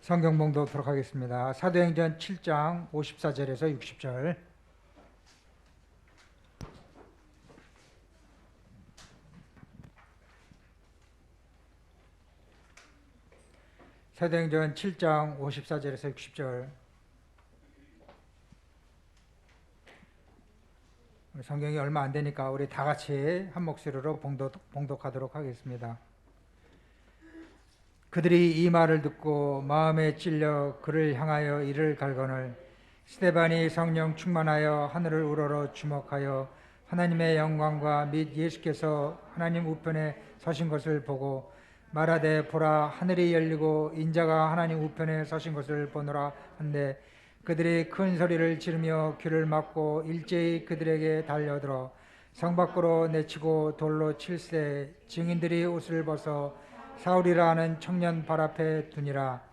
성경 봉독하도록 하겠습니다. 사도행전 7장 54절에서 60절. 사도행전 7장 54절에서 60절. 성경이 얼마 안 되니까 우리 다 같이 한 목소리로 봉독하도록 하겠습니다. 그들이 이 말을 듣고 마음에 찔려 그를 향하여 이를 갈거늘 스데반이 성령 충만하여 하늘을 우러러 주목하여 하나님의 영광과 및 예수께서 하나님 우편에 서신 것을 보고 말하되 보라 하늘이 열리고 인자가 하나님 우편에 서신 것을 보노라 한데 그들이 큰 소리를 지르며 귀를 막고 일제히 그들에게 달려들어 성 밖으로 내치고 돌로 칠세 증인들이 옷을 벗어 사울이라 하는 청년 발 앞에 두니라.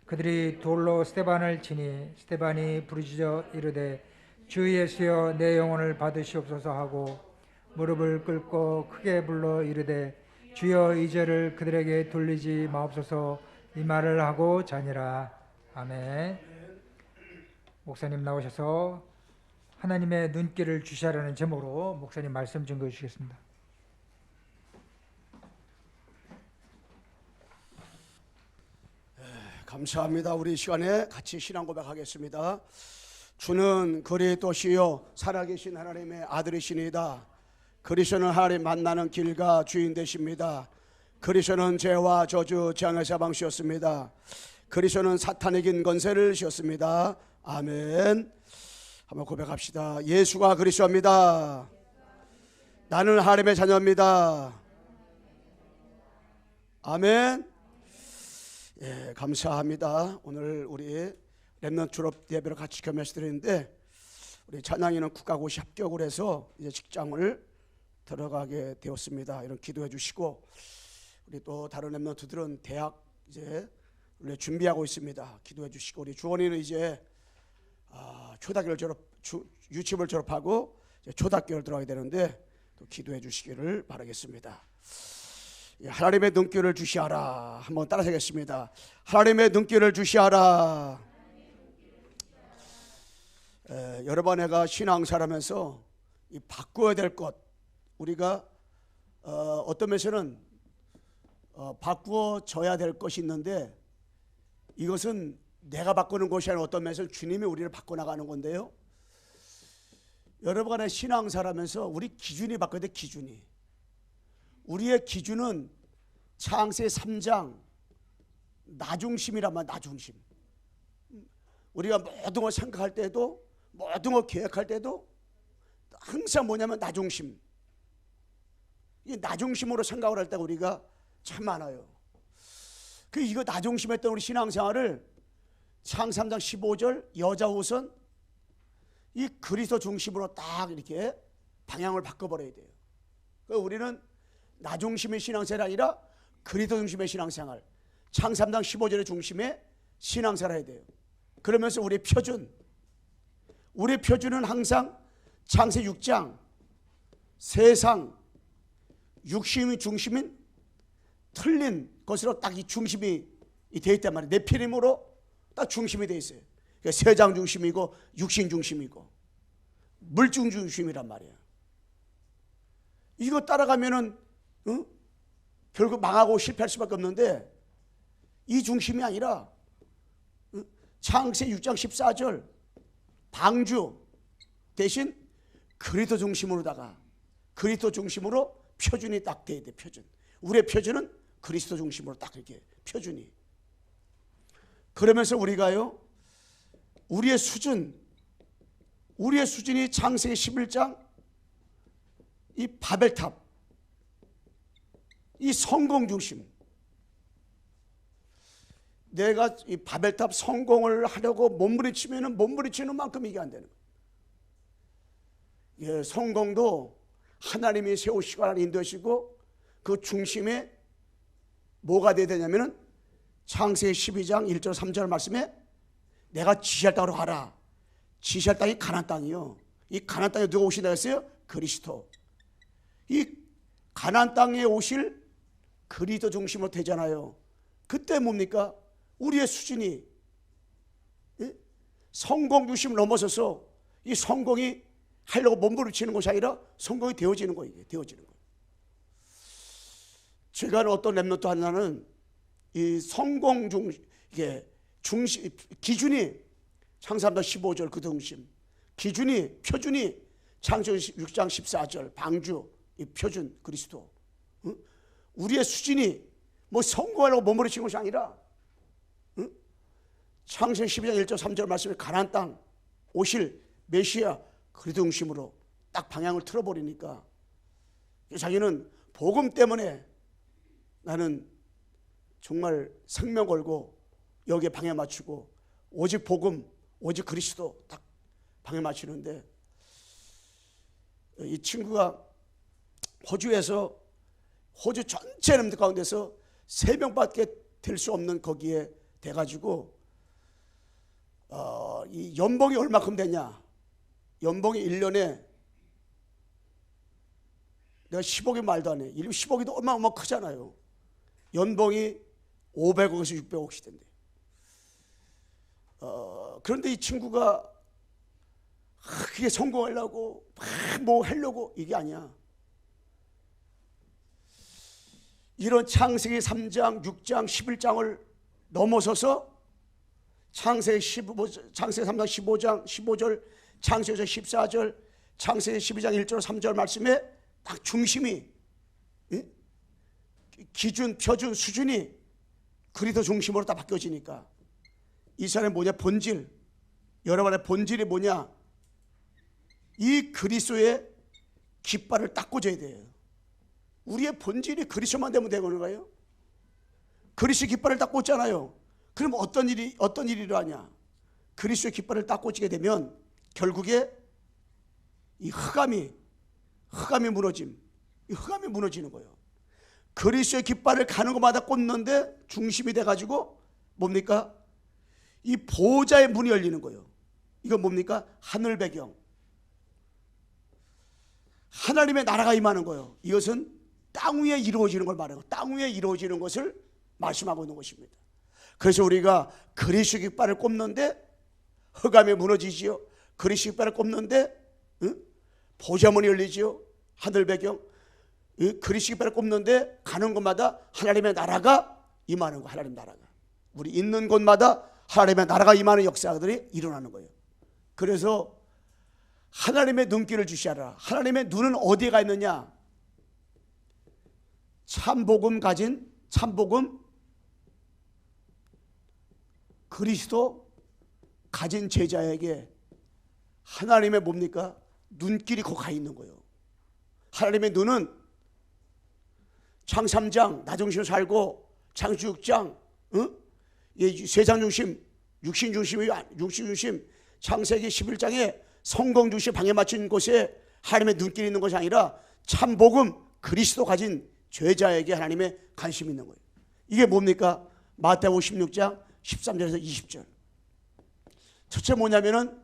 그들이 돌로 스데반을 치니 스데반이 부르짖어 이르되 주 예수여 내 영혼을 받으시옵소서 하고 무릎을 꿇고 크게 불러 이르되 주여 이 죄를 그들에게 돌리지 마옵소서 이 말을 하고 자니라. 아멘. 목사님 나오셔서 하나님의 눈길을 주시하라는 제목으로 목사님 말씀 증거해 주시겠습니다. 감사합니다. 우리 시간에 같이 신앙 고백하겠습니다. 주는 그리스도시요 살아계신 하나님의 아들이시니다. 그리스도는 하나님 만나는 길과 주인 되십니다. 그리스도는 죄와 저주 재앙의 사방시였습니다. 그리스도는 사탄의 긴 권세를 씌웠습니다. 아멘. 한번 고백합시다. 예수가 그리스도입니다. 나는 하나님의 자녀입니다. 아멘. 예, 감사합니다. 오늘 우리 렘넌트 졸업 예배를 같이 겸해서 드리는데 우리 찬양이는 국가고시 합격을 해서 이제 직장을 들어가게 되었습니다. 이런 기도해 주시고 우리 또 다른 렘넌트들은 대학 이제 원래 준비하고 있습니다. 기도해 주시고 우리 주원이는 이제 초등학교를 유치부를 졸업하고 이제 초등학교를 들어가게 되는데 또 기도해 주시기를 바라겠습니다. 하나님의 눈길을 주시하라. 한번 따라서 하겠습니다. 하나님의 눈길을 주시하라. 여러분 내가 신앙생활하면서 이 바꿔야 될 것 우리가 어떤 면에서는 바꾸어져야 될 것이 있는데 이것은 내가 바꾸는 것이 아니라 어떤 면에서 주님이 우리를 바꿔나가는 건데요. 여러분의 신앙생활하면서 우리 기준이 바꿔야 돼. 기준이 우리의 기준은 창세 3장 나중심이란 말. 나중심. 우리가 모든 걸 생각할 때도 모든 걸 계획할 때도 항상 뭐냐면 나중심. 이 나중심으로 생각을 할 때가 우리가 참 많아요. 그 이거 나중심했던 우리 신앙생활을 창세 3장 15절 여자 옷은 이 그리스도 중심으로 딱 이렇게 방향을 바꿔버려야 돼요. 그러니까 우리는 나중심의 신앙생활이 아니라 그리스도 중심의 신앙생활, 창세 3장 15절의 중심의 신앙생활을 해야 돼요. 그러면서 우리의 표준은 항상 창세 6장 세상 육신의 중심인 틀린 것으로 딱 이 중심이 되어 있단 말이에요. 네피림으로 딱 중심이 되어 있어요. 그러니까 세상 중심이고 육신 중심이고 물질 중심이란 말이에요. 이거 따라가면은 결국 망하고 실패할 수밖에 없는데 이 중심이 아니라 창세 6장 14절 방주 대신 그리스도 중심으로다가 그리스도 중심으로 표준이 딱 돼야 돼. 표준. 우리의 표준은 그리스도 중심으로 딱 이렇게 표준이. 그러면서 우리가요 우리의 수준이 창세기 11장 이 바벨탑 이 성공 중심. 내가 이 바벨탑 성공을 하려고 몸부림치면은 몸부림치는 만큼 이게 안 되는 거예요. 예, 성공도 하나님이 세우시고 하나님 인도하시고 그 중심에 뭐가 돼야 되냐면은 창세기 12장 1절 3절 말씀에 내가 지시할 땅으로 가라. 지시할 땅이 가나안 땅이요. 이 가나안 땅에 누가 오신다 했어요? 그리스도. 이 가나안 땅에 오실 그리스도 중심으로 되잖아요. 그때 뭡니까? 우리의 수준이, 예? 성공 중심을 넘어서서 이 성공이 하려고 몸부림치는 것이 아니라 성공이 되어지는 거예요. 이게 되어지는 거예요. 제가 아는 어떤 랩런트 하나는 이 성공 중 이게 중심 기준이 창세기다 15절 그 등심, 기준이 표준이 창세기 6장 14절 방주 이 표준 그리스도. 응? 우리의 수준이 뭐 성공하려고 몸부림치는 것이 아니라, 응? 창세기 12장 1절 3절 말씀에 가나안 땅 오실 메시아 그 중심으로 딱 방향을 틀어버리니까 자기는 복음 때문에 나는 정말 생명 걸고 여기에 방해 맞추고 오직 복음 오직 그리스도 딱 방해 맞추는데, 이 친구가 호주에서 호주 전체 렘넌트 가운데서 3명밖에 될 수 없는 거기에 돼가지고 이 연봉이 얼마큼 되냐, 연봉이 1년에 내가 10억이 말도 안 해. 10억이도 얼마나 크잖아요. 연봉이 500억에서 600억씩 된대. 그런데 이 친구가 그게 성공하려고 막 뭐 하려고 이게 아니야. 이런 창세기 3장, 6장, 11장을 넘어서서 창세기 3장 15장, 창세기 14절, 창세기 12장 1절 3절 말씀에 딱 중심이, 기준, 표준, 수준이 그리스도 중심으로 다 바뀌어지니까 이 사람이 뭐냐, 본질, 여러분의 본질이 뭐냐, 이 그리스도의 깃발을 딱 꽂아야 돼요. 우리의 본질이 그리스도만 되면 되는 거예요. 그리스도 깃발을 딱 꽂잖아요. 그럼 어떤 일이 일어나냐, 그리스도의 깃발을 딱 꽂히게 되면 결국에 이 흑암이 무너지는 거예요. 그리스도의 깃발을 가는 곳마다 꽂는데 중심이 돼가지고 뭡니까? 이 보좌의 문이 열리는 거예요. 이건 뭡니까? 하늘 배경, 하나님의 나라가 임하는 거예요. 이것은 땅 위에 이루어지는 걸 말해요. 땅 위에 이루어지는 것을 말씀하고 있는 것입니다. 그래서 우리가 그리스도 깃발을 꼽는데 흑암이 무너지지요. 그리스도 깃발을 꼽는데 보좌문이 열리지요. 하늘 배경, 그리스도 깃발을 꼽는데 가는 곳마다 하나님의 나라가 임하는 거. 하나님 나라가 우리 있는 곳마다 하나님의 나라가 임하는 역사들이 일어나는 거예요. 그래서 하나님의 눈길을 주시하라. 하나님의 눈은 어디에 가 있느냐? 참복음 그리스도 가진 제자에게 하나님의 뭡니까? 눈길이 거기 가 있는 거예요. 하나님의 눈은 창 3장 나중심으로 살고 창시 6장 세상 중심, 육신 중심, 창세기 11장에 성공 중심 방해 맞춘 곳에 하나님의 눈길이 있는 것이 아니라 참복음 그리스도 가진 죄자에게 하나님의 관심이 있는 거예요. 이게 뭡니까? 마태복음 16장 13절에서 20절. 첫째 뭐냐면은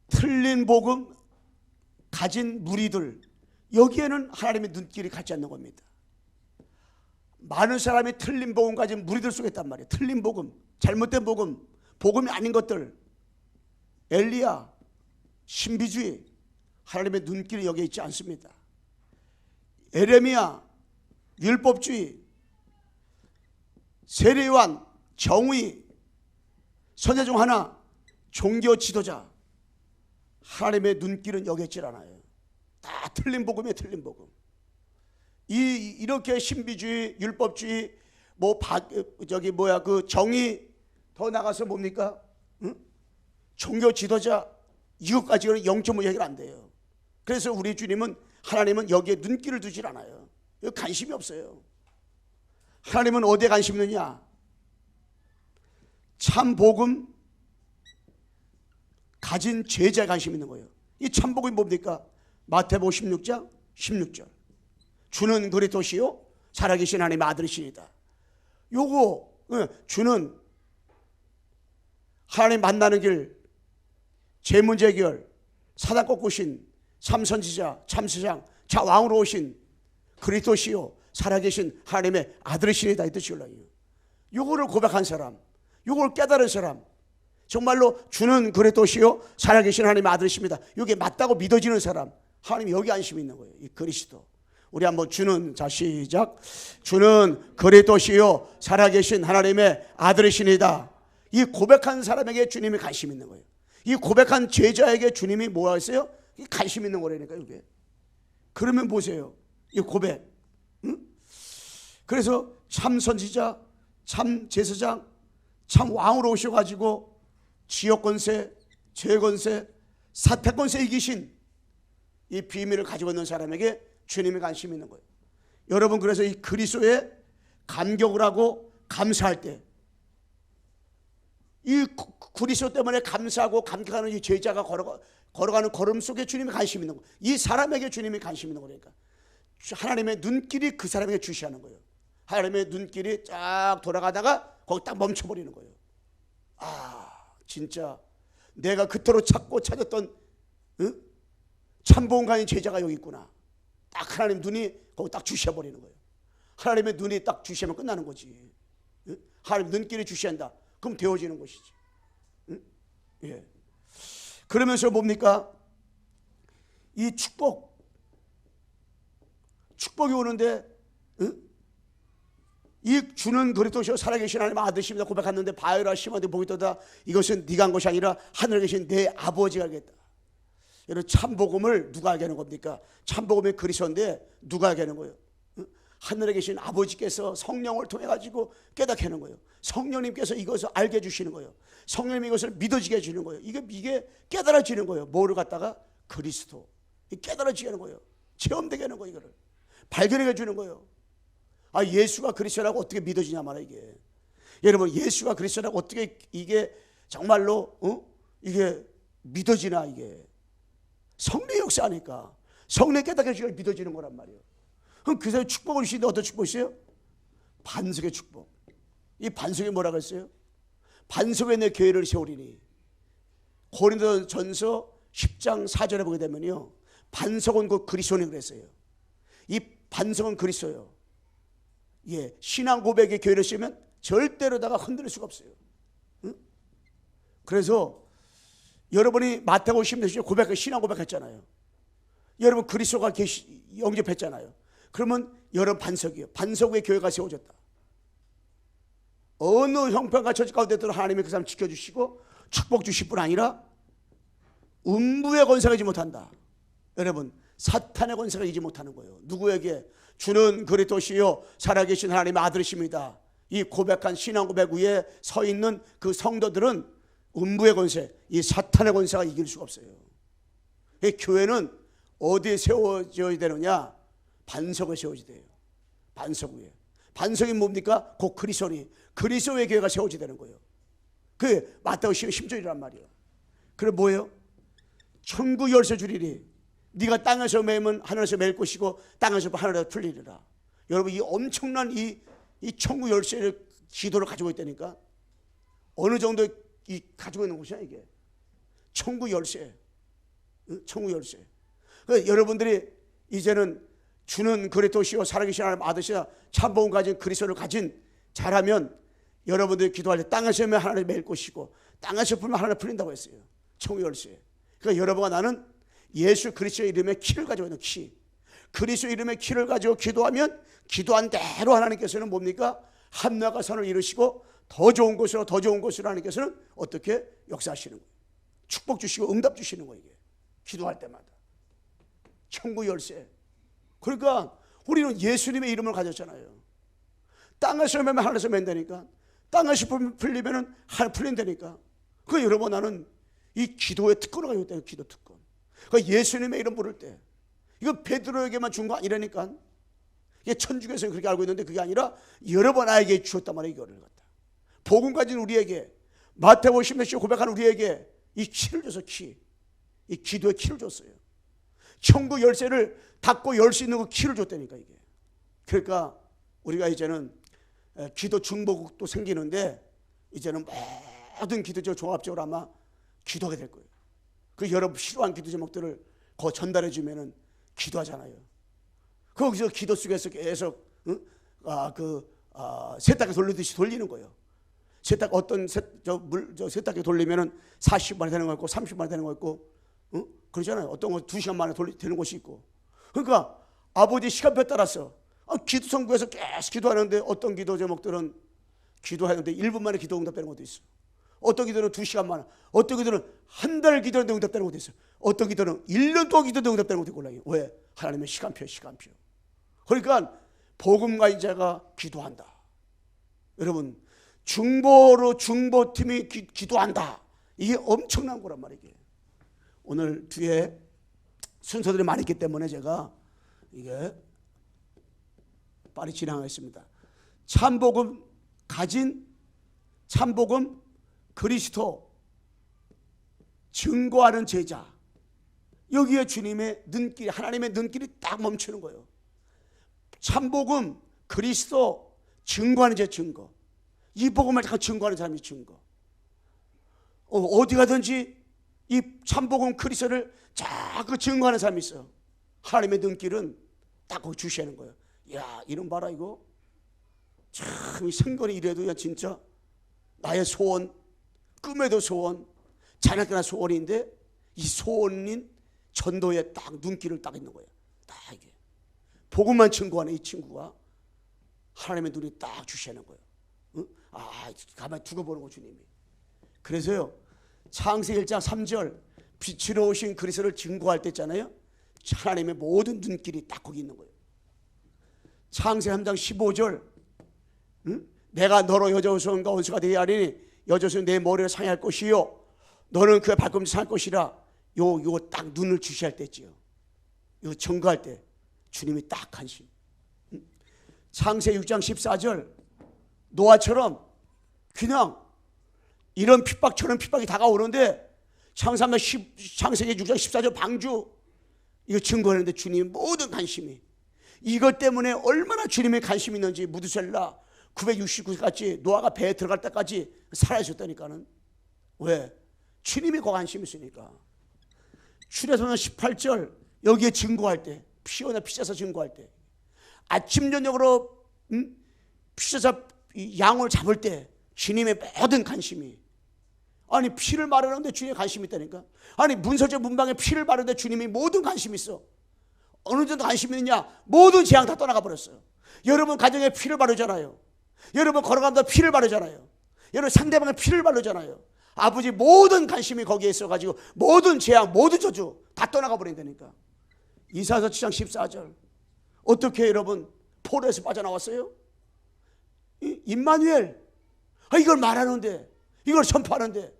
틀린 복음 가진 무리들, 여기에는 하나님의 눈길이 가지 않는 겁니다. 많은 사람이 틀린 복음 가진 무리들 속에 있단 말이에요. 틀린 복음, 잘못된 복음, 복음이 아닌 것들, 엘리야, 신비주의, 하나님의 눈길이 여기에 있지 않습니다. 에레미야, 율법주의, 세례요한, 정의, 선자 중 하나, 종교 지도자, 하나님의 눈길은 여기에 있질 않아요. 다 틀린 복음이에요. 틀린 복음. 이렇게 신비주의, 율법주의, 그 정의, 더 나가서 뭡니까? 종교 지도자, 이것까지는 0.5 해결 안 돼요. 그래서 우리 주님은, 하나님은 여기에 눈길을 두질 않아요. 여기 관심이 없어요. 하나님은 어디에 관심 있느냐? 참 복음 가진 제자에 관심 있는 거예요. 이 참 복음이 뭡니까? 마태복음 16장 16절. 주는 그리스도시요 살아계신 하나님의 아들이시니다. 요거 주는 하나님 만나는 길, 재문제 해결, 사단 꺾으신 참선지자, 참수장, 자왕으로 오신 그리스도시요 살아계신 하나님의 아들이시니다, 이 뜻이 올라요. 요거를 고백한 사람, 요걸 깨달은 사람, 정말로 주는 그리스도시요 살아계신 하나님의 아들이십니다. 이게 맞다고 믿어지는 사람, 하나님 여기 안심이 있는 거예요. 이 그리스도. 우리 한번 주는, 자 시작. 주는 그리스도시요 살아계신 하나님의 아들이시니다. 이 고백한 사람에게 주님이 관심 있는 거예요. 이 고백한 제자에게 주님이 뭐라 했어요? 이 관심 있는 거라니까 이게. 그러면 보세요. 이 고백. 응? 그래서 참 선지자, 참 제사장, 참 왕으로 오셔가지고 지역권세, 죄권세, 사태권세 이기신 이 비밀을 가지고 있는 사람에게 주님이 관심이 있는 거예요. 여러분, 그래서 이 그리스도에 감격을 하고 감사할 때, 이 그리스도 때문에 감사하고 감격하는 이 제자가 걸어가는 걸음 속에 주님이 관심 있는 거예요. 이 사람에게 주님이 관심 있는 거니까 하나님의 눈길이 그 사람에게 주시하는 거예요. 하나님의 눈길이 쫙 돌아가다가 거기 딱 멈춰버리는 거예요. 아, 진짜 내가 그토록 찾고 찾았던 참보응관인 제자가 여기 있구나. 딱 하나님 눈이 거기 딱 주셔버리는 거예요. 하나님의 눈이 딱 주시하면 끝나는 거지. 하나님 눈길이 주시한다. 그럼 되어지는 것이지. 예. 그러면서 뭡니까? 이 축복이 오는데, 이 주는 그리스도시요 살아계신 하나님 아들이십니다 고백했는데, 바요라 시몬한테 보이도다. 이것은 네가 한 것이 아니라 하늘에 계신 내 아버지가 알겠다. 여러분, 참복음을 누가 알게 하는 겁니까? 참복음이 그리스도인데 누가 알게 하는 거예요? 하늘에 계신 아버지께서 성령을 통해 가지고 깨닫게 하는 거예요. 성령님께서 이것을 알게 해주시는 거예요. 성령님이 이것을 믿어지게 해주는 거예요. 이게 깨달아지는 거예요. 뭐를 갖다가? 그리스도. 깨달아지게 하는 거예요. 체험되게 하는 거예요. 이거를 발견해 주는 거예요. 아, 예수가 그리스도라고 어떻게 믿어지냐 말이야 이게. 여러분, 예수가 그리스도라고 어떻게 이게 정말로 이게 믿어지나. 이게 성령 역사하니까 성령 깨닫게 해주니까 믿어지는 거란 말이에요. 그럼 그 사람이 축복을 주시는데 어떤 축복이세요? 반석의 축복. 이 반석이 뭐라고 했어요? 반석에 내 교회를 세우리니. 고린도전서 10장 4절에 보게 되면요, 반석은 곧 그리스도니 그랬어요. 이 반석은 그리스도예요. 예, 신앙 고백의 교회를 세우면 절대로다가 흔들릴 수가 없어요. 응? 그래서 여러분이 마태복음 10장 신앙 고백했잖아요. 여러분 그리스도가 영접했잖아요. 그러면 여러분 반석이에요. 반석 위에 교회가 세워졌다. 어느 형편과 처지 가운데도 하나님이 그 사람 지켜주시고 축복 주실 뿐 아니라 음부의 권세가 이지 못한다. 여러분, 사탄의 권세가 이지 못하는 거예요. 누구에게? 주는 그리스도시요 살아계신 하나님의 아들이십니다. 이 고백한 신앙 고백 위에 서 있는 그 성도들은 음부의 권세, 이 사탄의 권세가 이길 수가 없어요. 이 교회는 어디에 세워져야 되느냐? 반석에 세워져야 돼요. 반석 위에. 반석이 뭡니까? 곧 그리스도니. 그리스도의 교회가 세워져야 되는 거예요. 그게 마태복음 10절이란 말이에요. 그래 뭐예요? 천국 열쇠 주리니 네가 땅에서 매면 하늘에서 맬 것이고 땅에서 하늘에서 풀리리라. 여러분, 이 엄청난 이 천국 열쇠를 기도를 가지고 있다니까. 어느 정도 가지고 있는 것이야 이게. 천국 열쇠. 천국 열쇠. 그러니까 여러분들이 이제는 주는 그리스도시요 살아계신 하나님 아들이시라 참복음 가진 그리스도를 가진 잘하면 여러분들이 기도할 때 땅에서 매면 하늘에 맬 것이고 땅에서 풀면 하늘에 풀린다고 했어요. 천국 열쇠. 그러니까 여러분과 나는 예수 그리스도의 이름의 키를 가지고 있는 키. 그리스도 이름의 키를 가지고 기도하면 기도한 대로 하나님께서는 뭡니까? 함락과 선을 이루시고 더 좋은 곳으로 하나님께서는 어떻게 역사하시는 거예요. 축복 주시고 응답 주시는 거예요. 이게 기도할 때마다. 천국 열쇠. 그러니까 우리는 예수님의 이름을 가졌잖아요. 땅에서 매면 하늘에서 맨다니까. 땅에서 풀리면 하늘 풀린다니까. 그러니까 여러분, 나는 이 기도의 특권을 가지고 있다는 기도 특권. 그러니까 예수님의 이름 부를 때 이거 베드로에게만 준 거 아니라니까. 이게 천주교에서 그렇게 알고 있는데 그게 아니라 여러 번 아이에게 주었단 말이에요. 이거를 갖다 복음 가진 우리에게, 마태복음 10장 고백하는 우리에게 이 키를 줘서 이 기도의 키를 줬어요. 천국 열쇠를 닫고 열 수 있는 그 키를 줬다니까 이게. 그러니까 우리가 이제는 기도 중보국도 생기는데 이제는 모든 기도적 종합적으로 아마 기도하게 될 거예요. 그 여러분 필요한 기도 제목들을 거 전달해 주면은 기도하잖아요. 거기서 기도 속에서 계속 세탁기 돌리듯이 돌리는 거예요. 세탁기 돌리면은 40만에 되는 거 있고 30만에 되는 거 있고, 그러잖아요. 어떤 거 2시간 만에 되는 곳이 있고. 그러니까 아버지 시간표 따라서 기도 성부에서 계속 기도하는데 어떤 기도 제목들은 기도하는데 1분 만에 기도 응답되는 것도 있어. 어떤 기도는 2시간 만에, 어떤 기도는 한 달 기도하는데 응답되는 것도 있어. 어떤 기도는 1년 동안 기도하는데 응답되는 것도 있고. 왜? 하나님의 시간표. 그러니까 복음가인 자가 기도한다. 여러분, 중보팀이 기도한다. 이게 엄청난 거란 말이에요. 오늘 뒤에 순서들이 많이 있기 때문에 제가 이게 빨리 진행하겠습니다. 참복음 그리스도 증거하는 제자. 여기에 주님의 눈길이, 하나님의 눈길이 딱 멈추는 거예요. 참복음 그리스도 증거하는 제 증거. 이 복음을 다 증거하는 사람이 증거. 어디 가든지 이 참복음 그리스도를 자꾸 증거하는 사람이 있어요. 하나님의 눈길은 딱 거기 주시는 거예요. 야, 이름 봐라 이거. 참, 이 생건이 이래도 진짜 나의 소원, 꿈에도 소원, 자녀들의 소원인데 이 소원인 전도에 딱 눈길을 딱 있는 거예요. 딱 이게 복음만 증거하는 이 친구가 하나님의 눈이 딱 주시는 거예요. 가만히 두고 보는 거 주님이. 그래서요, 창세기 1장 3절 빛으로 오신 그리스도를 증거할 때 있잖아요. 하나님의 모든 눈길이 딱 거기 있는 거예요. 창세기 3장 15절 내가 너로 여자손과 원수가 되게 하리니 여자손이 내 머리를 상할 것이요 너는 그의 발꿈치 상할 것이라. 요거 딱 눈을 주시할 때 있지요. 이거 증거할 때 주님이 딱 관심. 창세기 6장 14절 노아처럼 그냥 이런 핍박처럼 핍박이 다가오는데 창세기 6장 14절 방주 이거 증거하는데 주님의 모든 관심이, 이것 때문에 얼마나 주님의 관심이 있는지 무드셀라 969까지 노아가 배에 들어갈 때까지 살아있었다니까는. 왜? 주님이 그 관심이 있으니까. 출애굽기 18절 여기에 증거할 때, 피오나 피자서 증거할 때, 아침 저녁으로 피자서 양을 잡을 때 주님의 모든 관심이, 아니 피를 바르는데 주님의 관심이 있다니까. 아니 문설주 문방에 피를 바르는데 주님이 모든 관심이 있어. 어느 정도 관심이 있느냐? 모든 재앙 다 떠나가 버렸어요. 여러분 가정에 피를 바르잖아요. 여러분 걸어가면서 피를 바르잖아요. 여러분 상대방의 피를 바르잖아요. 아버지 모든 관심이 거기에 있어가지고 모든 재앙, 모든 저주 다 떠나가 버린다니까. 이사야서 7장 14절 어떻게 여러분 포로에서 빠져나왔어요? 임마누엘. 이걸 말하는데, 이걸 선포하는데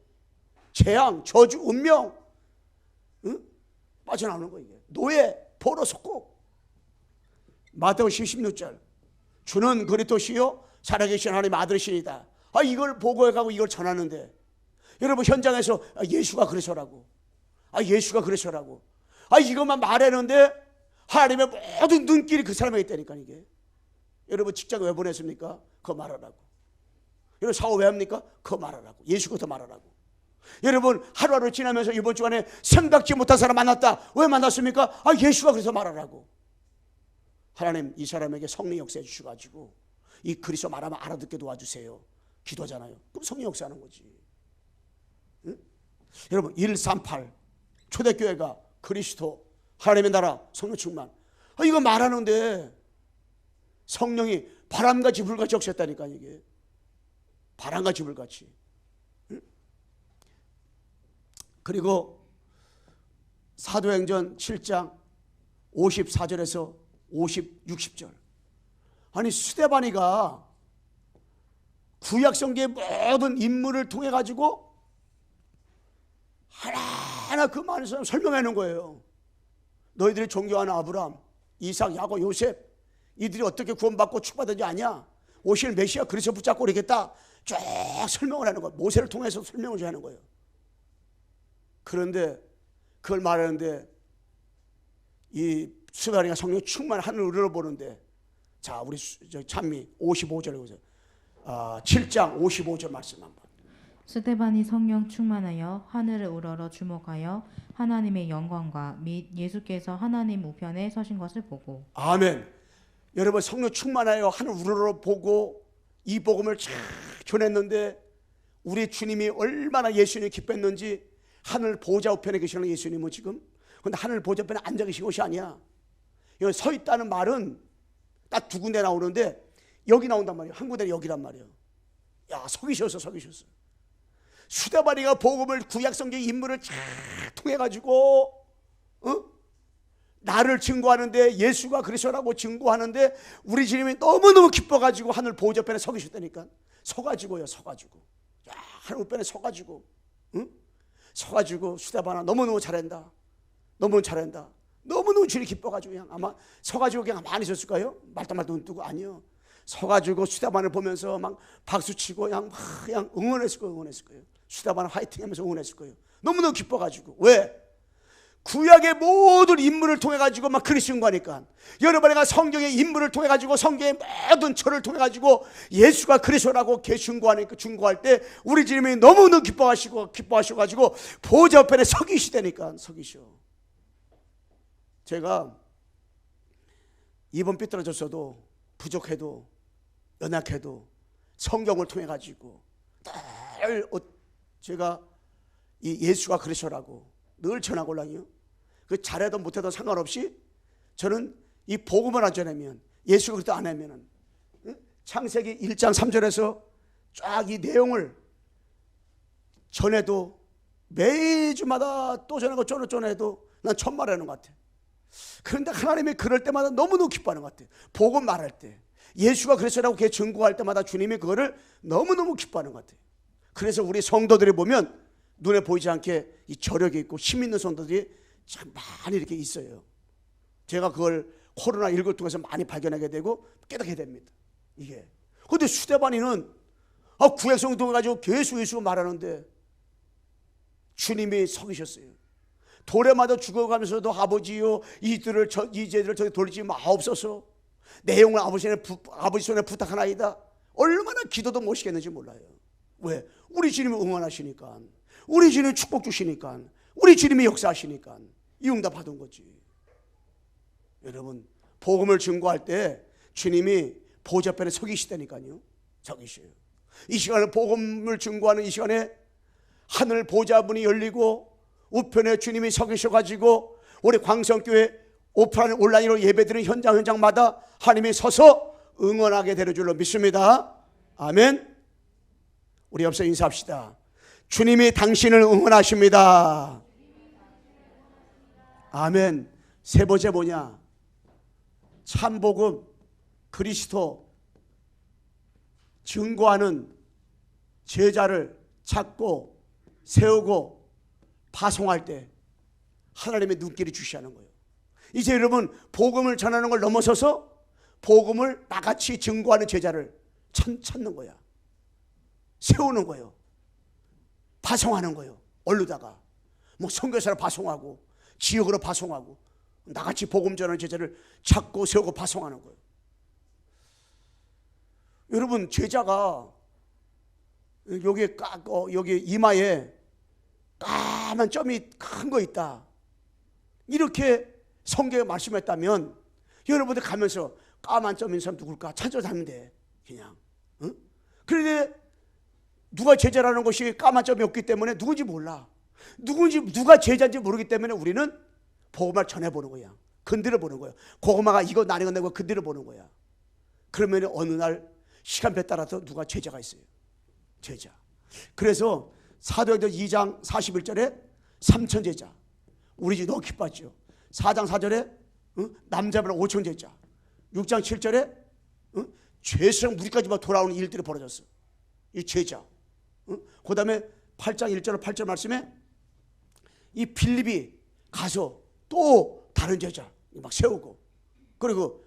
재앙, 저주, 운명 빠져나오는 거예요. 노예, 포로 속국. 마태복음 16절 주는 그리스도시요 살아계신 하나님의 아들이시니다. 이걸 보고해가고 이걸 전하는데 여러분 현장에서 예수가 그래서라고, 예수가 그래서라고, 이것만 말하는데 하나님의 모든 눈길이 그 사람에게 있다니까. 이게 여러분 직장 왜 보냈습니까? 그거 말하라고. 여러분 사업 왜 합니까? 그거 말하라고. 예수가 더 말하라고. 여러분 하루하루 지나면서 이번 주간에 생각지 못한 사람 만났다. 왜 만났습니까? 예수가 그래서 말하라고. 하나님 이 사람에게 성령 역사해 주셔가지고 이 그리스도 말하면 알아듣게 도와주세요. 기도하잖아요. 그럼 성령 역사하는 거지. 응? 여러분 138 초대교회가 그리스도 하나님의 나라 성령 충만, 이거 말하는데 성령이 바람같이 불같이 역사했다니까. 이게 바람같이 불같이. 응? 그리고 사도행전 7장 54절에서 60절 아니 스데반이가 구약성경의 모든 인물을 통해 가지고 하나하나 그 많은 사람 설명하는 거예요. 너희들이 존경하는 아브라함, 이삭, 야곱, 요셉 이들이 어떻게 구원받고 축복받은지 아냐? 오실 메시아 그리스도 붙잡고 오겠다 쭉 설명을 하는 거예요. 모세를 통해서 설명을 하는 거예요. 그런데 그걸 말하는데 이 스데반이가 성령 충만 하늘을 우러러보는데, 자 우리 찬미 55절에 보세요. 7장 55절 말씀 한번. 스데반이 성령 충만하여 하늘을 우러러 주목하여 하나님의 영광과 및 예수께서 하나님 우편에 서신 것을 보고. 아멘. 여러분 성령 충만하여 하늘 우러러 보고 이 복음을 쫙 전했는데 우리 주님이 얼마나 예수님이 기뻤는지, 하늘 보좌 우편에 계시는 예수님은 지금, 근데 하늘 보좌 우편에 앉아 계신 것이 아니야. 여기 서 있다는 말은 딱 두 군데 나오는데 여기 나온단 말이에요. 한 군데는 여기란 말이에요. 야, 서 계셨어. 스데반이가 복음을, 구약성경 인물을 쫙 통해 가지고 나를 증거하는데, 예수가 그리스도라고 증거하는데 우리 주님이 너무너무 기뻐가지고 하늘 보좌 우편에 서 계셨다니까. 서가지고요. 야, 하늘 우편에 서가지고 스데반아 너무너무 잘한다. 너무너무 주님 기뻐가지고 그냥 아마 서가지고 그냥 많이 있었을까요? 말도 눈 뜨고. 아니요. 서가지고 스데반을 보면서 막 박수치고 그냥 응원했을 거예요. 스데반 화이팅 하면서 응원했을 거예요. 너무너무 기뻐가지고. 왜? 구약의 모든 인물을 통해 가지고 막 그리스도인 거니까. 여러분이가 성경의 인물을 통해 가지고, 성경의 모든 철을 통해 가지고 예수가 그리스도라고 증거할 때 우리 주님이 너무너무 기뻐하셔 가지고 보좌 우편에 서 계시다니까. 제가 이번 삐뚤어졌어도, 부족해도, 연약해도 성경을 통해 가지고 늘 제가 이 예수가 그리스도라고 늘 전하고라니요. 그 잘해도 못해도 상관없이 저는 이 복음을 안 전하면, 예수가 그리스도 안 하면은, 창세기 1장 3절에서 쫙 이 내용을 전해도, 매주마다 또 전해도 난 천말하는 것 같아. 그런데 하나님이 그럴 때마다 너무너무 기뻐하는 것 같아. 복음 말할 때, 예수가 그리스도라고 걔 증거할 때마다 주님이 그거를 너무너무 기뻐하는 것 같아. 그래서 우리 성도들이 보면 눈에 보이지 않게 이 저력이 있고 힘 있는 성도들이 참 많이 이렇게 있어요. 제가 그걸 코로나19를 통해서 많이 발견하게 되고 깨닫게 됩니다. 이게. 근데 스데반이는 구약성경 통해 가지고 계속 예수 말하는데 주님이 서 계셨어요. 돌에 맞아 죽어가면서도 아버지요, 이 죄들을 저기 돌리지 마옵소서. 내용을 아버지 손에 부탁하나이다. 얼마나 기도도 못시겠는지 몰라요. 왜? 우리 주님이 응원하시니까, 우리 주님이 축복 주시니까, 우리 주님이 역사하시니까 이 응답 받은 거지. 여러분, 복음을 증거할 때 주님이 보좌편에 서 계시다니까요. 서 계셔요. 이 시간에 복음을 증거하는 이 시간에 하늘 보좌문이 열리고 우편에 주님이 서 계셔가지고 우리 광성교회 오프라인 온라인으로 예배드리는 현장마다 하나님이 서서 응원하게 될 줄로 믿습니다. 아멘. 우리 옆서 인사합시다. 주님이 당신을 응원하십니다. 아멘. 세 번째 뭐냐? 참복음, 그리스도 증거하는 제자를 찾고 세우고 파송할 때 하나님의 눈길이 주시하는 거예요. 이제 여러분, 복음을 전하는 걸 넘어서서 복음을 나같이 증거하는 제자를 찾는 거야. 세우는 거예요. 파송하는 거예요. 얼르다가 뭐 선교사를 파송하고 지역으로 파송하고 나같이 복음 전하는 제자를 찾고 세우고 파송하는 거예요. 여러분, 제자가 여기 이마에 까만 점이 큰 거 있다, 이렇게 성경에 말씀했다면 여러분들 가면서 까만 점 있는 사람 누굴까 찾아다니면 돼. 그냥. 그런데 누가 제자라는 것이 까만 점이 없기 때문에 누군지 몰라. 누가 제자인지 모르기 때문에 우리는 복음을 전해보는 거야. 건드려보는 거야. 고구마가 이거 나뉘는 거 건드려보는 거야. 그러면 어느 날 시간표에 따라서 누가 제자가 있어요. 제자. 그래서 사도행전 2장 41절에 3천 제자, 우리 집 너무 기뻤죠. 4장 4절에 남자분 5천 제자, 6장 7절에 죄수랑 무리까지 막 돌아오는 일들이 벌어졌어. 이 제자. 그 다음에 8장 1절 8절 말씀에 이 빌립이 가서 또 다른 제자 막 세우고, 그리고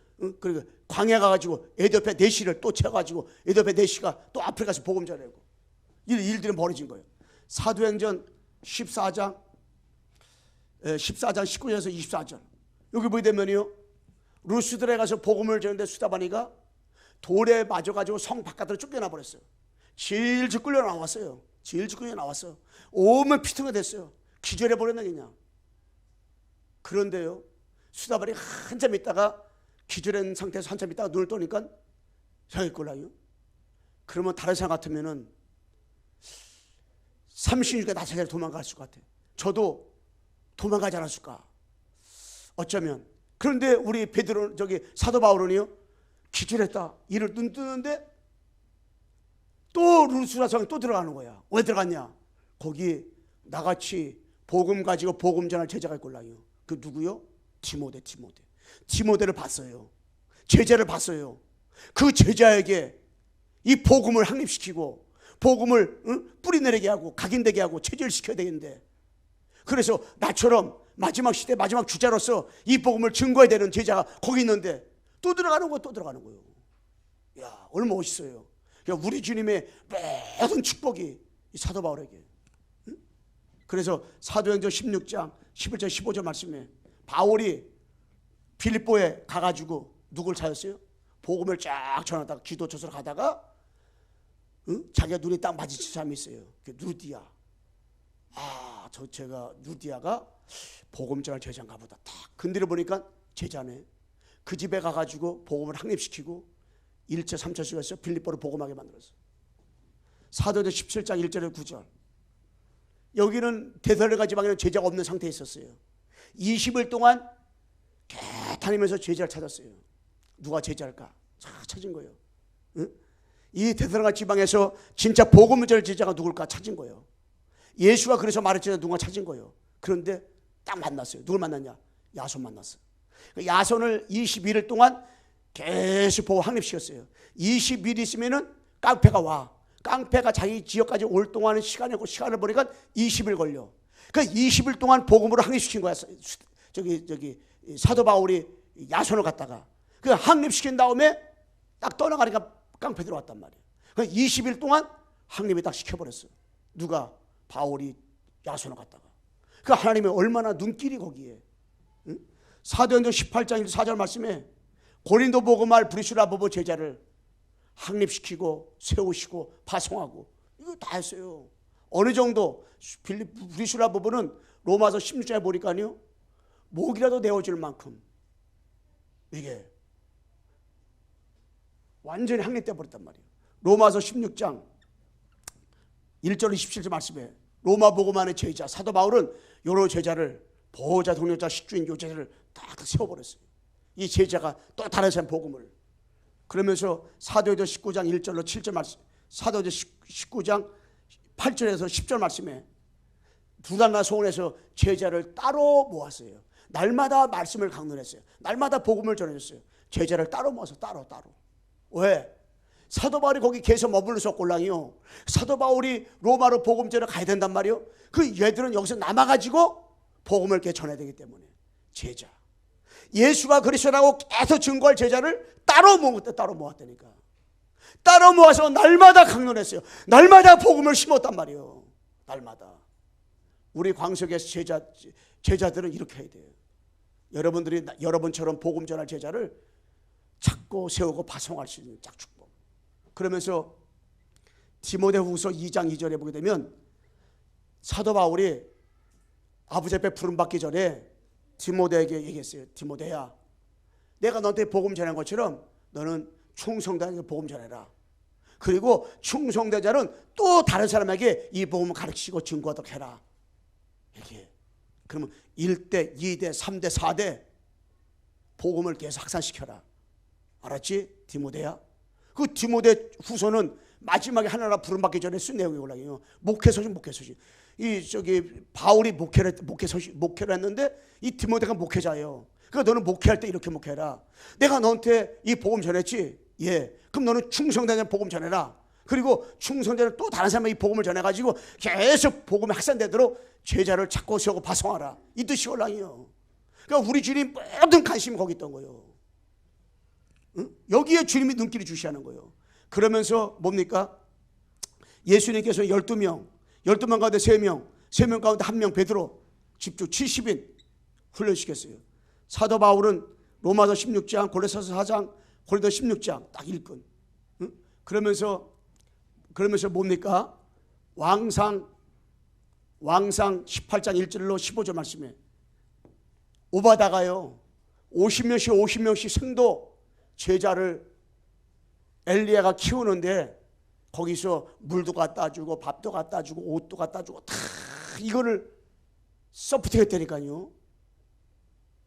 광야 가가지고 에디오피아 내시를 또 채워가지고 에디오피아 내시가 또 아프리카에서 복음 전하고 일들이 벌어진 거예요. 사도행전 14장 19절에서 24절 여기 보게 되면요, 루스드라에 가서 복음을 전하는데 수다바니가 돌에 맞아가지고 성 바깥으로 쫓겨나 버렸어요. 질질 끌려 나왔어요. 오면 피통이 됐어요. 기절해 버렸네 그냥. 그런데요, 수다바니 한참 있다가 기절한 상태에서 한참 있다가 눈을 떠니까 생각했걸라요. 그러면 다른 사람 같으면은 30년간 나 제자리 도망갔을 것 같아. 저도 도망가지 않았을까? 어쩌면. 그런데 우리 베드로 사도 바울은요, 기절했다. 이를 눈 뜨는데 또 루스라 성에 또 들어가는 거야. 왜 들어갔냐? 거기 나같이 복음 가지고 복음 전할 제자가 있걸랑요. 그 누구요? 디모데를 봤어요. 제자를 봤어요. 그 제자에게 이 복음을 확립시키고 복음을 뿌리내리게 하고 각인되게 하고 체질시켜야 되는데, 그래서 나처럼 마지막 시대 마지막 주자로서 이 복음을 증거해야 되는 제자가 거기 있는데 또 들어가는 거예요. 야, 얼마나 멋있어요. 우리 주님의 모든 축복이 이 사도 바울에게. 그래서 사도행전 16장 11절 15절 말씀에 바울이 빌립보에 가가지고 누굴 찾았어요? 복음을 쫙 전하다가 기도처소로 가다가 자기가 눈이 딱 마주친 사람이 있어요. 그 루디아. 제가 루디아가 복음 전할 제자인가 보다. 딱 건드려 보니까 제자네. 그 집에 가가지고 복음을 확립시키고 1차 3차 수에서 빌립보를 복음하게 만들었어. 사도행전 17장 1절에 9절. 여기는 데살로니가 지방에는 제자가 없는 상태에 있었어요. 20일 동안 다니면서 제자를 찾았어요. 누가 제자일까? 찾은 거예요. 이 데살로니가 지방에서 진짜 복음을 전할 제자가 누굴까 찾은 거예요. 예수가 그래서 말했잖아요. 누가 찾은 거예요. 그런데 딱 만났어요. 누굴 만났냐? 야손 만났어요. 야손을 21일 동안 계속 보고 확립시켰어요. 20일 있으면은 깡패가 와. 깡패가 자기 지역까지 올 동안은 시간을 보니까 20일 걸려. 그 20일 동안 복음으로 확립시킨 거야. 사도 바울이 야손을 갖다가 그 확립시킨 다음에 딱 떠나가니까 깡패 들어왔단 말이에요. 그 20일 동안 확립이 딱 시켜버렸어요. 누가? 바울이 야손을 갖다가. 그 하나님의 얼마나 눈길이 거기에. 사도행전 18장 4절 말씀에 고린도 복음할 브리스라 부부 제자를 확립시키고 세우시고 파송하고 이거 다 했어요. 어느 정도 브리스라 부부는 로마서 16장에 보니까요, 목이라도 내어줄 만큼 이게 완전히 확립돼 버렸단 말이에요. 로마서 16장 1절 27절 말씀에 로마 복음하는 제자 사도 바울은 여러 제자를 보호자, 동료자, 식주인 요 제자를 딱 세워버렸어요. 이 제자가 또 다른 사람 복음을. 그러면서 사도행전 19장 1절로 7절 말씀, 사도행전 19장 8절에서 10절 말씀에 두단과 소원에서 제자를 따로 모았어요. 날마다 말씀을 강론했어요. 날마다 복음을 전해줬어요. 제자를 따로 모아서 따로. 왜? 사도 바울이 거기 계속 머물러서 꼴랑이요. 사도 바울이 로마로 복음 전에 가야 된단 말이요. 그 얘들은 여기서 남아가지고 복음을 이렇게 전해야 되기 때문에 제자. 예수가 그리스도라고 계속 증거할 제자를 따로 모았다니까. 따로 모아서 날마다 강론했어요. 날마다 복음을 심었단 말이에요. 날마다. 우리 광석에서 제자들은 이렇게 해야 돼요. 여러분들이 여러분처럼 복음 전할 제자를 찾고 세우고 파송할 수 있는 짝 축복. 그러면서 디모데후서 2장 2절에 보게 되면 사도 바울이 아버지 앞에 부름받기 전에 디모데에게 얘기했어요. 디모데야, 내가 너한테 복음 전한 것처럼 너는 충성되게 복음 전해라. 그리고 충성되자는 또 다른 사람에게 이 복음을 가르치고 증거하도록 해라. 이렇게. 그러면 1대, 2대, 3대, 4대 복음을 계속 확산시켜라. 알았지? 디모데야. 그 디모데 후서는 마지막에 하나라 부름받기 전에 쓴 내용이 올라요. 목회소식. 바울이 목회를 했는데 이 디모데가 목회자예요. 그러니까 너는 목회할 때 이렇게 목회해라. 내가 너한테 이 복음 전했지? 예. 그럼 너는 충성되는 복음 전해라. 그리고 충성되는 또 다른 사람이 이 복음을 전해가지고 계속 복음이 확산되도록 제자를 찾고 세우고 파송하라. 이 뜻이 올라요. 그러니까 우리 주님 모든 관심이 거기 있던 거예요. 응? 여기에 주님이 눈길이 주시하는 거예요. 그러면서 뭡니까? 예수님께서 12명 가운데 3명 가운데 1명 베드로 집중 70인 훈련시켰어요. 사도 바울은 로마서 16장, 고린도서 4장, 고린도 16장 딱 일꾼. 응? 그러면서 뭡니까? 왕상 18장 1절로 15절 말씀에 오바다가요 50명씩 생도 제자를 엘리야가 키우는데 거기서 물도 갖다 주고 밥도 갖다 주고 옷도 갖다 주고 다 이거를 서포트했다니까요.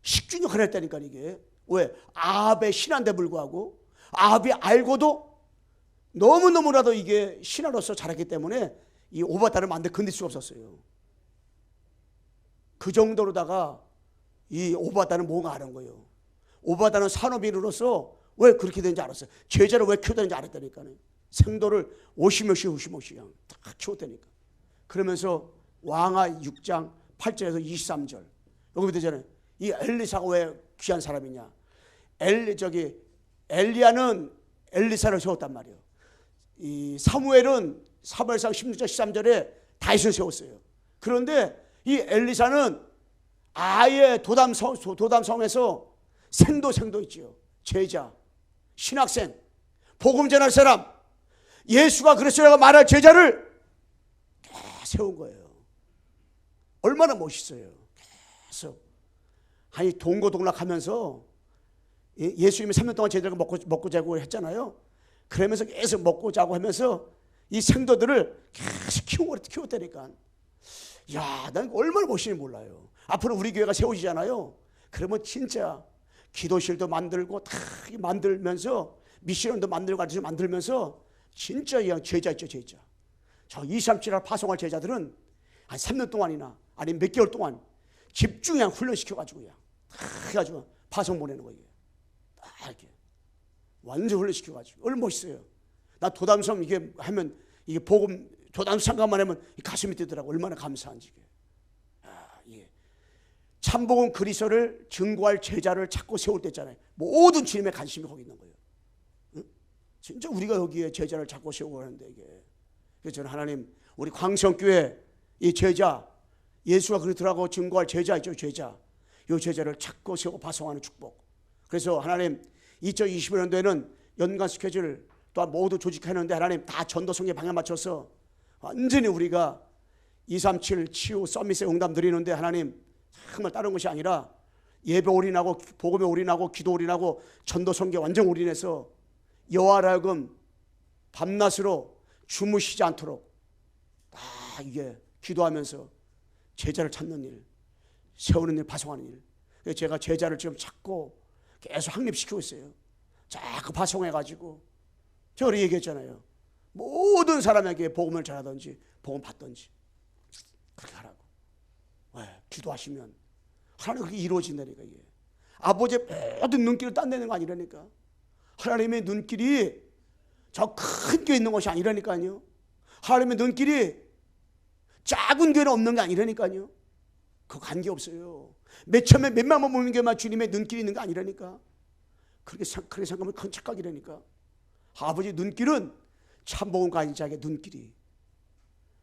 식중독을 했다니까. 이게 왜? 아합의 신한데 불구하고 아합이 알고도 너무너무나도 이게 신하로서 자랐기 때문에 이 오바단을 만들 건들 수가 없었어요. 그 정도로다가 이 오바단은 뭔가 아는 거예요. 오바단은 산업인으로서 왜 그렇게 되는지 알았어요. 제자를 왜 키워다는지 알았다니까요. 생도를 50몇씩 그냥 다 키웠다니까. 그러면서 왕하 6장 8절에서 23절 여기 되잖아요. 이 엘리사가 왜 귀한 사람이냐? 엘리야는 엘리사를 세웠단 말이에요. 이 사무엘은 사무엘상 16장 13절에 다윗을 세웠어요. 그런데 이 엘리사는 아예 도담성에서 생도 있지요. 제자, 신학생, 복음 전할 사람, 예수가 그리스도라고 말할 제자를 세운 거예요. 얼마나 멋있어요. 계속 아니 동고동락하면서 예수님이 3년 동안 제자가 먹고 자고 했잖아요. 그러면서 계속 먹고 자고 하면서 이 생도들을 계속 키웠다니까. 야, 난 얼마나 멋있는지 몰라요. 앞으로 우리 교회가 세워지잖아요. 그러면 진짜 기도실도 만들고 다 만들면서 미션도 만들고 아주 만들면서 진짜 그냥 제자 있죠, 제자. 저 237을 파송할 제자들은 한 3년 동안이나 아니면 몇 개월 동안 집중 그냥 훈련시켜가지고 그냥 다 해가지고 파송 보내는 거예요. 다 이렇게 완전 훈련시켜가지고 얼마나 멋있어요. 나 도담성 이게 하면 이게 복음 도담 상관만 하면 가슴이 뛰더라고. 얼마나 감사한지. 이게 참복음 그리스도를 증거할 제자를 찾고 세울 때 있잖아요. 모든 주님의 관심이 거기 있는 거예요. 응? 진짜 우리가 여기에 제자를 찾고 세우고 하는데 이게. 그래서 저는 하나님 우리 광성교회 이 제자 예수가 그리스도라고 증거할 제자 있죠. 제자. 이 제자를 찾고 세우고 파송하는 축복. 그래서 하나님 2021년도에는 연간 스케줄 또한 모두 조직하는데 하나님 다 전도성에 방향 맞춰서 완전히 우리가 237 치유 서밋에 응답 드리는데 하나님 정말 다른 것이 아니라 예배 올인하고 복음에 올인하고 기도 올인하고 전도 선교 완전 올인해서 여호와로 하여금 밤낮으로 주무시지 않도록 다 이게 기도하면서 제자를 찾는 일, 세우는 일, 파송하는 일. 그래서 제가 제자를 지금 찾고 계속 확립시키고 있어요. 자꾸 파송해가지고 제가 얘기했잖아요. 모든 사람에게 복음을 전하든지 복음 받든지 그렇게 하라고. 왜? 기도하시면 하나님 그렇게 이루어진다니까. 이게 아버지의 모든 눈길을 딴내는 거 아니라니까. 하나님의 눈길이 저 큰 교회 있는 것이 아니라니까요. 하나님의 눈길이 작은 교회는 없는 게 아니라니까요. 그거 관계없어요. 맨 처음에 몇만만 모이는 게만 주님의 눈길이 있는 거 아니라니까. 그렇게 생각하면 큰 착각이라니까. 아버지 눈길은 참복음 가진 자에게 눈길이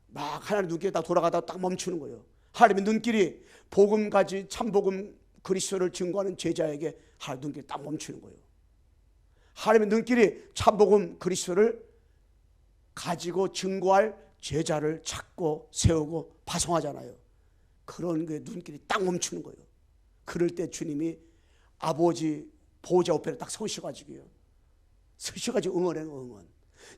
막 하나님 눈길에 딱 돌아가다가 딱 멈추는 거예요. 하나님의 눈길이 복음 가진 참복음 그리스도를 증거하는 제자에게 하나님 눈길이 딱 멈추는 거예요. 하나님의 눈길이 참복음 그리스도를 가지고 증거할 제자를 찾고 세우고 파송하잖아요. 그런 게 눈길이 딱 멈추는 거예요. 그럴 때 주님이 아버지 보호자 옆에 딱 서셔가지고요. 서셔가지고 응원해요. 응원.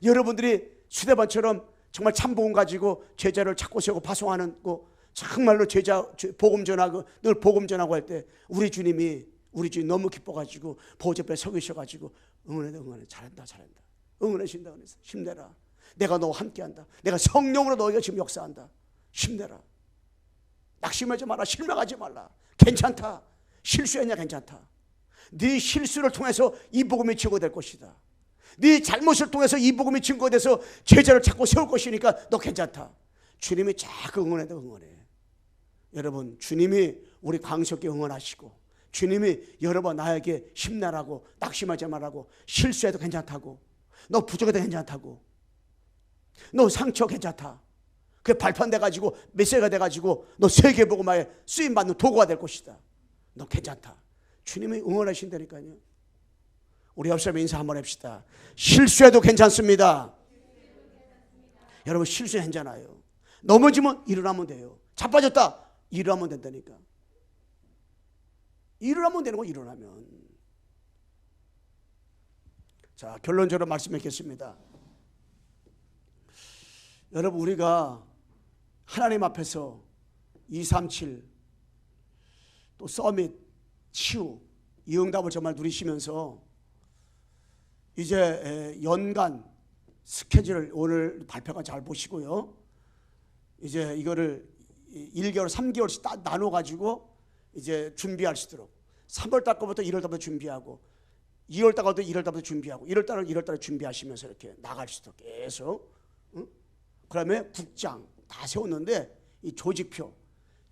여러분들이 수대반처럼 정말 참복음 가지고 제자를 찾고 세우고 파송하는 거 정말로 제자 복음 전하고 늘 복음 전하고 할 때 우리 주님 너무 기뻐가지고 보호자 옆에 서 계셔가지고 응원해 잘한다 응원하신다 그래서 힘내라. 내가 너와 함께한다. 내가 성령으로 너희가 지금 역사한다. 힘내라. 낙심하지 마라. 실망하지 말라. 괜찮다. 실수했냐 괜찮다. 네 실수를 통해서 이 복음이 증거될 것이다. 네 잘못을 통해서 이 복음이 증거돼서 제자를 찾고 세울 것이니까 너 괜찮다. 주님이 자꾸 응원해. 여러분 주님이 우리 광석에 응원하시고 주님이 여러 번 나에게 힘내라고 낙심하지 말라고 실수해도 괜찮다고 너 부족해도 괜찮다고 너 상처 괜찮다. 그게 발판돼가지고 메시지가 돼가지고 너 세계복음화에 쓰임받는 도구가 될 것이다. 너 괜찮다. 주님이 응원하신다니까요. 우리 옆 사람 인사 한번 합시다. 실수해도 괜찮습니다. 여러분 실수했잖아요. 넘어지면 일어나면 돼요. 자빠졌다. 일어나면 된다니까. 일어나면 되는 거 일어나면. 자 결론적으로 말씀드리겠습니다. 여러분, 우리가 하나님 앞에서 237 또 서밋, 치유 이 응답을 정말 누리시면서 이제 연간 스케줄을 오늘 발표가 잘 보시고요. 이제 이거를 1개월, 3개월씩 나눠 가지고 이제 준비하시도록 3월 달 거부터 1월 달부터 준비하고 2월 달 거부터 1월 달부터 준비하고 1월 달에 준비하시면서 이렇게 나갈 수 있도록 계속. 그다음에 국장 다 세웠는데 이 조직표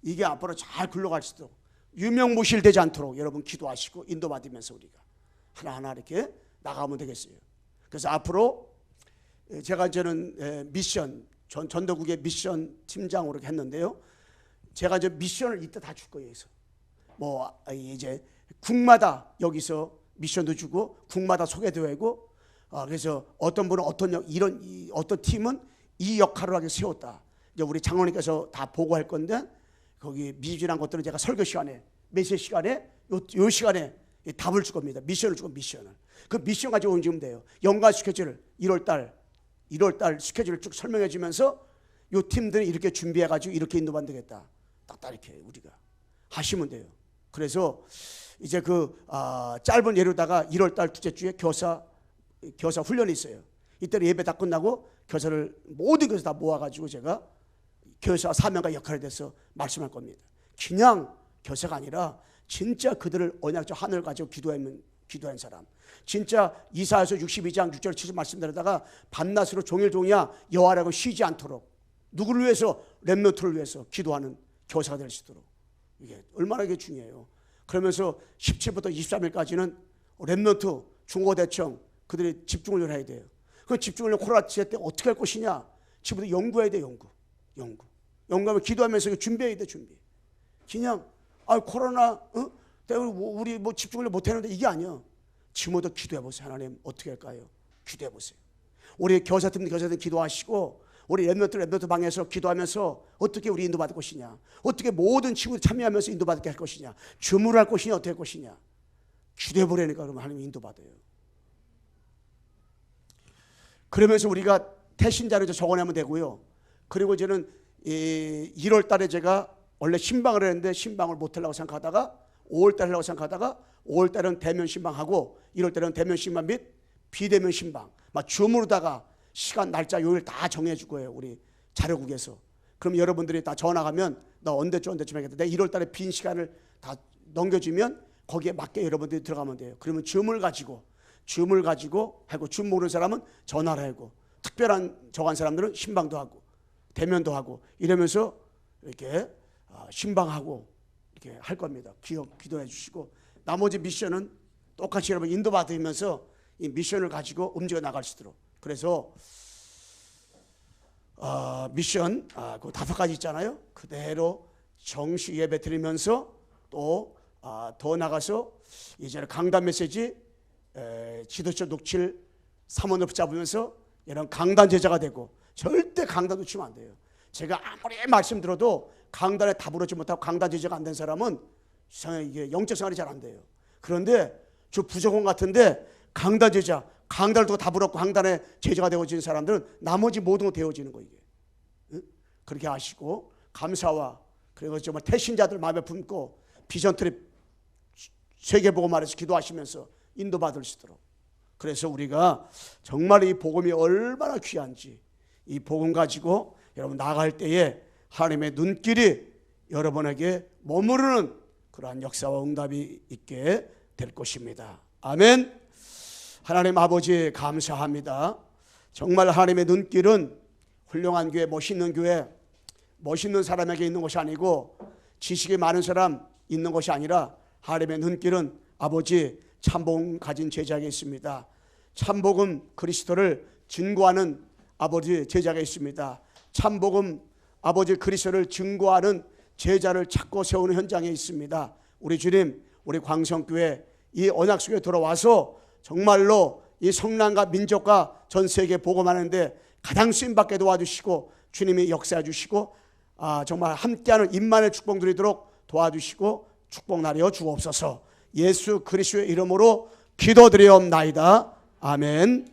이게 앞으로 잘 굴러갈 수 있도록 유명무실되지 않도록 여러분 기도하시고 인도받으면서 우리가 하나하나 이렇게 나가면 되겠어요. 그래서 앞으로 제가 저는 미션 전도국의 미션 팀장으로 했는데요. 제가 이제 미션을 이때 다 줄 거예요. 그래서 뭐 이제 국마다 여기서 미션도 주고 국마다 소개도 하고 그래서 어떤 분은 어떤 팀은 이 역할을 하게 세웠다. 이제 우리 장로님께서 다 보고할 건데 거기 미진한 것들은 제가 설교 시간에 메시지 시간에 요 시간에 답을 줄 겁니다. 미션을 주고 미션을. 그 미션 가지고 움직이면 돼요. 연간 스케줄을 1월 달 스케줄을 쭉 설명해 주면서 요 팀들이 이렇게 준비해 가지고 이렇게 인도받으면 되겠다. 딱 이렇게 우리가 하시면 돼요. 그래서 이제 그 짧은 예로다가 1월 달 둘째 주에 교사 훈련이 있어요. 이때는 예배 다 끝나고 교사를 모든 것을 다 모아 가지고 제가 교사 사명과 역할에 대해서 말씀할 겁니다. 그냥 교사가 아니라 진짜 그들을 언약적 하늘을 가지고 기도한 사람, 진짜 이사야서 62장 6절 7절 말씀드리다가 밤낮으로 종일종이야 여호와라고 쉬지 않도록 누구를 위해서 렘넌트를 위해서 기도하는 교사가 될 수 있도록 이게 얼마나 이게 중요해요. 그러면서 17부터 23일까지는 렘넌트 중고대청 그들이 집중을 해야 돼요. 그 집중을 코로나 시대 때 어떻게 할 것이냐 지금부터 연구해야 돼. 연구하면 기도하면서 준비해야 돼. 준비. 그냥 코로나 때문에 우리 뭐 집중을 못하는데 이게 아니야. 지금부터 기도해보세요. 하나님 어떻게 할까요? 기도해보세요. 우리 교사팀 기도하시고 우리 렘넌트 방에서 기도하면서 어떻게 우리 인도받을 것이냐, 어떻게 모든 친구들 참여하면서 인도받게 할 것이냐, 주무를 할 것이냐, 어떻게 할 것이냐 기도해보려니까 그러면 하나님 인도받아요. 그러면서 우리가 태신자를 적어내면 되고요. 그리고 저는 1월 달에 제가 원래 신방을 했는데 신방을 못하려고 생각하다가 5월 달에 하려고 생각하다가 5월 달은 대면 신방하고 1월 달은 대면 신방 및 비대면 신방 막 줌으로다가 시간 날짜 요일 다 정해줄 거예요. 우리 자료국에서. 그럼 여러분들이 다 전화 가면 나 언제쯤 하겠다. 내가 1월 달에 빈 시간을 다 넘겨주면 거기에 맞게 여러분들이 들어가면 돼요. 그러면 줌을 가지고 하고 줌 모르는 사람은 전화를 하고 특별한 정한 사람들은 신방도 하고 대면도 하고 이러면서 이렇게 신방하고 이렇게 할 겁니다. 기도해 주시고 나머지 미션은 똑같이 여러분 인도받으면서 이 미션을 가지고 움직여 나갈 수 있도록. 그래서 미션 그 5가지 있잖아요. 그대로 정식 예배 드리면서 또 더 나가서 이제는 강단 메시지 지도처 녹칠 사모를 붙잡으면서 이런 강단 제자가 되고 절대 강단 놓치면 안 돼요. 제가 아무리 말씀 들어도 강단에 답을 얻지 못하고 강단 제자가 안 된 사람은 이게 영적 생활이 잘 안 돼요. 그런데 저 부족한 같은데 강단 제자, 강단을 두고 답을 얻고 강단의 제자가 되어지는 사람들은 나머지 모든 거 되어지는 거예요. 이게. 그렇게 하시고 감사와 그리고 정말 태신자들 마음에 품고 비전 트립 세계보고 말해서 기도하시면서 인도받을 수 있도록. 그래서 우리가 정말 이 복음이 얼마나 귀한지 이 복음 가지고 여러분 나갈 때에 하나님의 눈길이 여러분에게 머무르는 그러한 역사와 응답이 있게 될 것입니다. 아멘. 하나님 아버지 감사합니다. 정말 하나님의 눈길은 훌륭한 교회, 멋있는 사람에게 있는 것이 아니고 지식이 많은 사람 있는 것이 아니라 하나님의 눈길은 아버지 참복음 가진 제자에게 있습니다. 참복음 그리스도를 증거하는 아버지 제자가 있습니다. 참복음 아버지 그리스도를 증거하는 제자를 찾고 세우는 현장에 있습니다. 우리 주님, 우리 광성교회 이 언약 속에 들어와서 정말로 이 성남과 민족과 전 세계에 복음하는데 가장 쓰임받게 도와주시고 주님이 역사해 주시고 정말 함께하는 임만의 축복 누리도록 도와주시고 축복 나려 주옵소서. 예수 그리스도의 이름으로 기도드리옵나이다. 아멘.